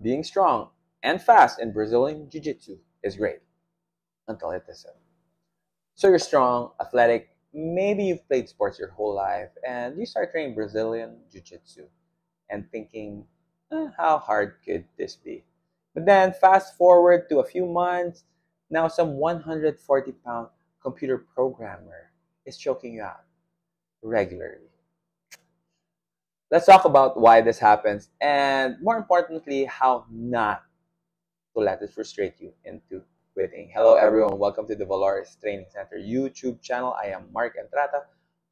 Being strong and fast in Brazilian Jiu-Jitsu is great until it isn't. So you're strong, athletic, maybe you've played sports your whole life, and you start training Brazilian Jiu-Jitsu and thinking, how hard could this be? But then fast forward to a few months, now some 140-pound computer programmer is choking you out regularly. Let's talk about why this happens and more importantly, how not to let it frustrate you into quitting. Hello everyone, welcome to the Valores Training Center YouTube channel. I am Mark Entrata,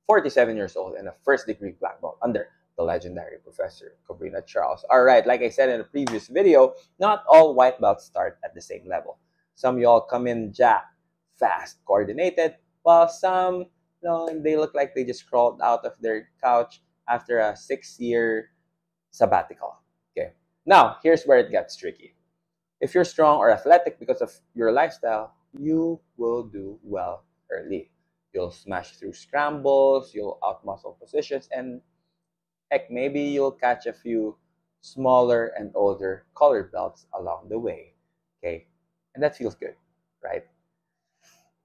47 years old and a first degree black belt under the legendary Professor Cabrina Charles. Alright, like I said in a previous video, not all white belts start at the same level. Some y'all come in jacked, fast, coordinated, while some, they look like they just crawled out of their couch after a 6-year sabbatical. Okay, now here's where it gets tricky. If you're strong or athletic because of your lifestyle, you will do well early. You'll smash through scrambles, you'll outmuscle positions, and heck, maybe you'll catch a few smaller and older colored belts along the way. Okay, and that feels good, right?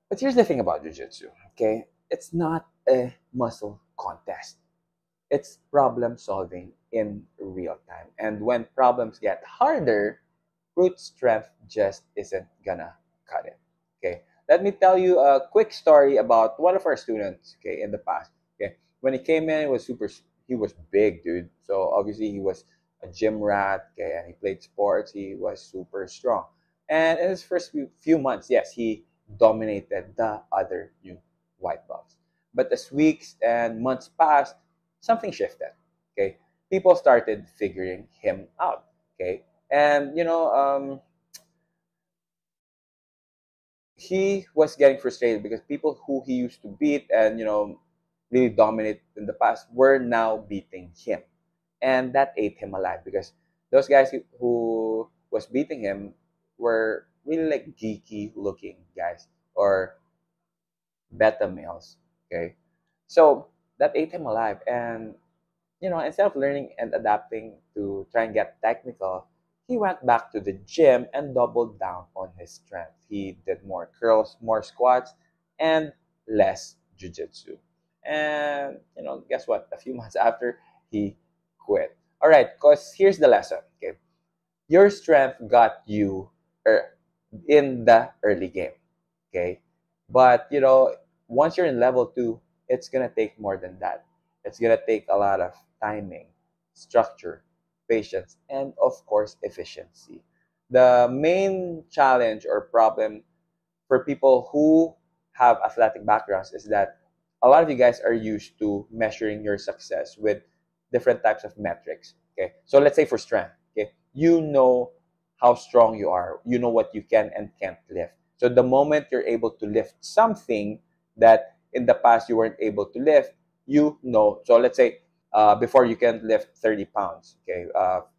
But here's the thing about Jiu-Jitsu, okay? It's not a muscle contest. It's problem solving in real time. And when problems get harder, brute strength just isn't gonna cut it. Okay, let me tell you a quick story about one of our students. Okay, in the past. Okay, when he came in, he was big, dude. So obviously he was a gym rat. Okay, and he played sports. He was super strong. And in his first few months, yes, he dominated the other new white belts. But as weeks and months passed, something shifted. Okay, people started figuring him out. Okay, and he was getting frustrated because people who he used to beat and really dominate in the past were now beating him, and that ate him alive because those guys who was beating him were really like geeky looking guys or beta males. Okay, so that ate him alive, and instead of learning and adapting to try and get technical, he went back to the gym and doubled down on his strength. He did more curls, more squats, and less jujitsu. And guess what? A few months after, he quit. All right, because here's the lesson. Okay, your strength got you in the early game. Okay, but once you're in level 2, it's gonna take more than that. It's gonna take a lot of timing, structure, patience, and of course efficiency. The main challenge or problem for people who have athletic backgrounds is that a lot of you guys are used to measuring your success with different types of metrics. Okay, so let's say for strength. Okay, you know how strong you are, you know what you can and can't lift. So the moment you're able to lift something that in the past you weren't able to lift, so let's say before you can lift 30 pounds, okay,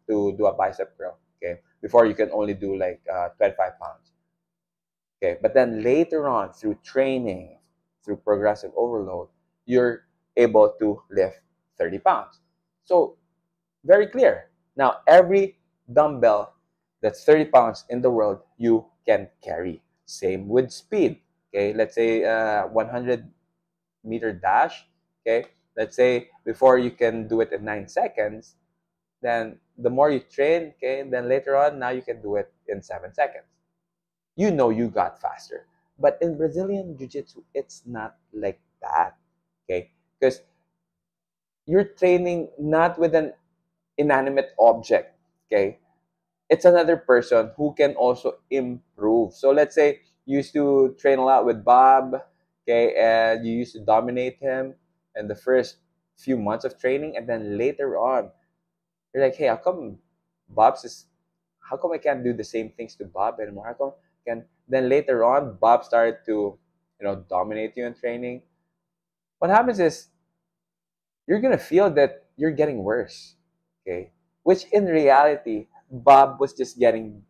to do a bicep curl, okay, before you can only do like 25 pounds. Okay, but then later on, through training, through progressive overload, you're able to lift 30 pounds. So, very clear. Now, every dumbbell that's 30 pounds in the world, you can carry. Same with speed. Okay, let's say 100-meter dash. Okay, let's say before you can do it in 9 seconds, then the more you train, okay, then later on, now you can do it in 7 seconds. You got faster. But in Brazilian Jiu-Jitsu, it's not like that, okay? Because you're training not with an inanimate object, okay? It's another person who can also improve. So let's say you used to train a lot with Bob, okay, and you used to dominate him in the first few months of training, and then later on, you're like, hey, how come I can't do the same things to Bob anymore? How come can then later on Bob started to, dominate you in training? What happens is you're gonna feel that you're getting worse. Okay. Which in reality, Bob was just getting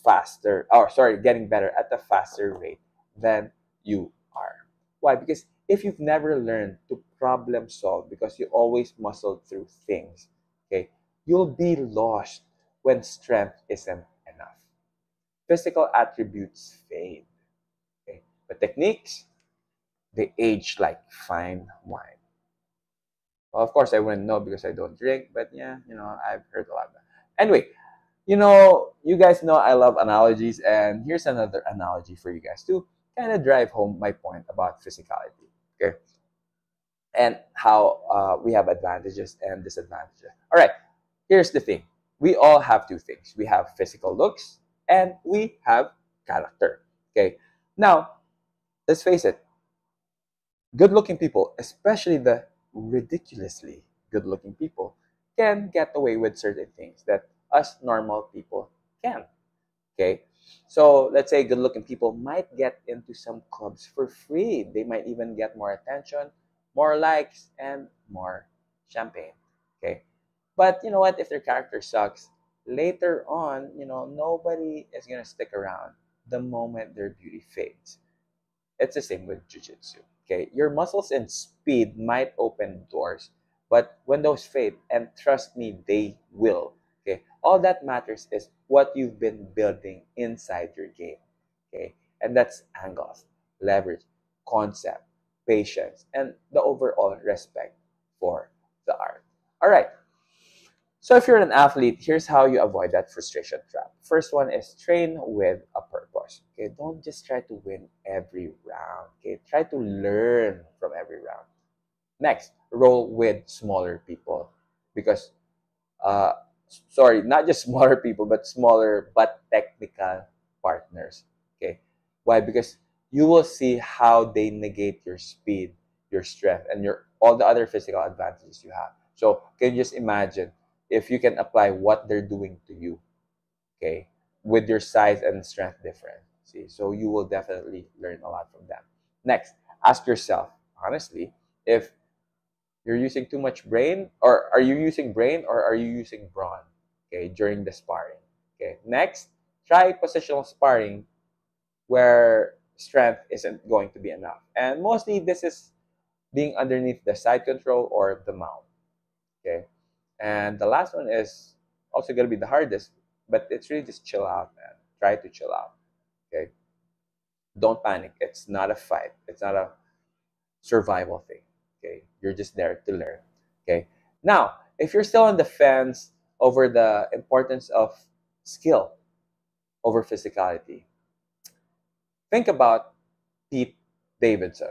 getting better at a faster rate than you are. Why? Because if you've never learned to problem solve because you always muscle through things, okay, you'll be lost when strength isn't enough. Physical attributes fade, okay? But techniques, they age like fine wine. Well, of course, I wouldn't know because I don't drink, but yeah, I've heard a lot of that. Anyway, you guys know I love analogies, and here's another analogy for you guys to kind of drive home my point about physicality, okay? And how we have advantages and disadvantages. All right, here's the thing. We all have two things. We have physical looks and we have character, okay? Now, let's face it, good-looking people, especially the ridiculously good-looking people, can get away with certain things that us normal people can. Okay, so let's say good-looking people might get into some clubs for free. They might even get more attention, more likes, and more champagne. Okay, but you know what? If their character sucks, later on, nobody is gonna stick around the moment their beauty fades. It's the same with jujitsu. Okay, your muscles and speed might open doors, but when those fade, and trust me, they will. Okay, all that matters is what you've been building inside your game. Okay, and that's angles, leverage, concept, patience, and the overall respect for the art. All right. So if you're an athlete, here's how you avoid that frustration trap. First one is train with a purpose. Okay, don't just try to win every round. Okay, try to learn from every round. Next, roll with smaller people because, uh, sorry, not just smaller people, but smaller but technical partners. Okay, why? Because you will see how they negate your speed, your strength, and your all the other physical advantages you have. So can you just imagine if you can apply what they're doing to you, okay, with your size and strength difference. See, so you will definitely learn a lot from them. Next, ask yourself honestly if you're using too much brain, or are you using brain, or are you using brawn, okay, during the sparring. Okay, next, try positional sparring where strength isn't going to be enough, and mostly this is being underneath the side control or the mount. Okay, and the last one is also going to be the hardest, but it's really just chill out, man. Try to chill out. Okay, don't panic. It's not a fight. It's not a survival thing. Okay, you're just there to learn. Okay, now if you're still on the fence over the importance of skill over physicality, think about Pete Davidson.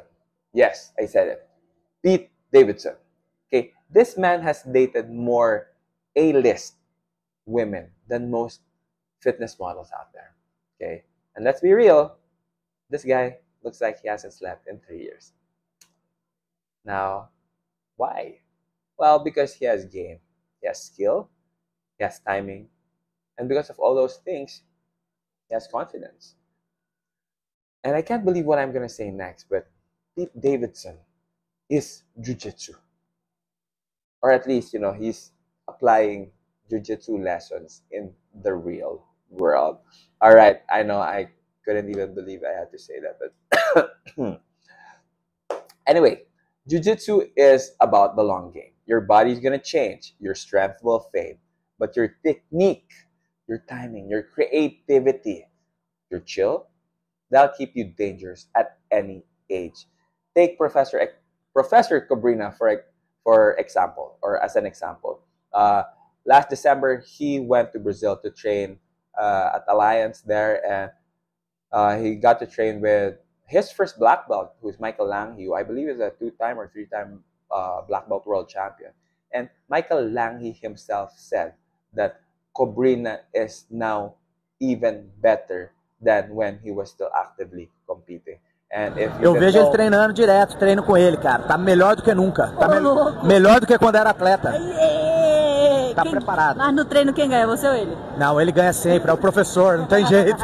Yes, I said it. Pete Davidson. Okay, this man has dated more A-list women than most fitness models out there. Okay, and let's be real, this guy looks like he hasn't slept in 3 years. Now, why? Well, because he has game, he has skill, he has timing, and because of all those things, he has confidence. And I can't believe what I'm gonna say next, but Pete Davidson is jujitsu, or at least he's applying jujitsu lessons in the real world. All right, I know I couldn't even believe I had to say that, but anyway, jujitsu is about the long game. Your body's gonna change, your strength will fade, but your technique, your timing, your creativity, your chill, that'll keep you dangerous at any age. Take Professor Cabrina for example, or as an example. Uh, Last December, he went to Brazil to train at Alliance there, and he got to train with his first black belt, who's Michael Langhi, who I believe is a two-time or three-time black belt world champion. And Michael Langhi himself said that Cobrina is now even better than when he was still actively competing. And if you Eu vejo ele know, treinando direto, treino com ele, cara. Tá melhor do que nunca. Tá melhor do que quando era atleta. Tá preparado. Mas no treino quem ganha, você ou ele? Não, ele ganha sempre, é o professor, não tem jeito.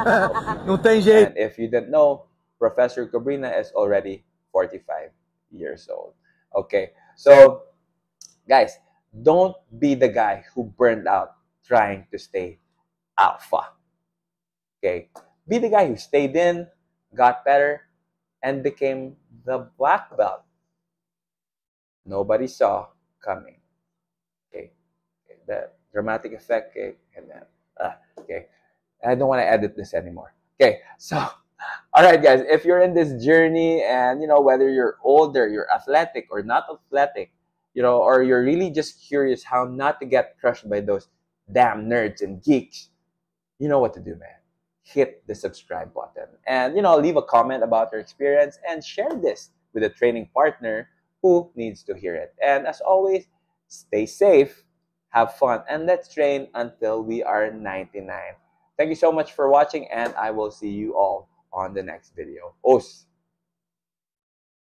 Não tem jeito. and if you didn't know, Professor Cabrina is already 45 years old. Okay, so guys, don't be the guy who burned out trying to stay alpha. Okay, be the guy who stayed in, got better, and became the black belt nobody saw coming. Okay, the dramatic effect, okay, and then Okay. I don't want to edit this anymore. Okay, so all right, guys, if you're in this journey and whether you're older, you're athletic or not athletic, or you're really just curious how not to get crushed by those damn nerds and geeks, you know what to do, man. Hit the subscribe button and leave a comment about your experience and share this with a training partner who needs to hear it. And as always, stay safe, have fun, and let's train until we are 99. Thank you so much for watching, and I will see you all on the next video. Os!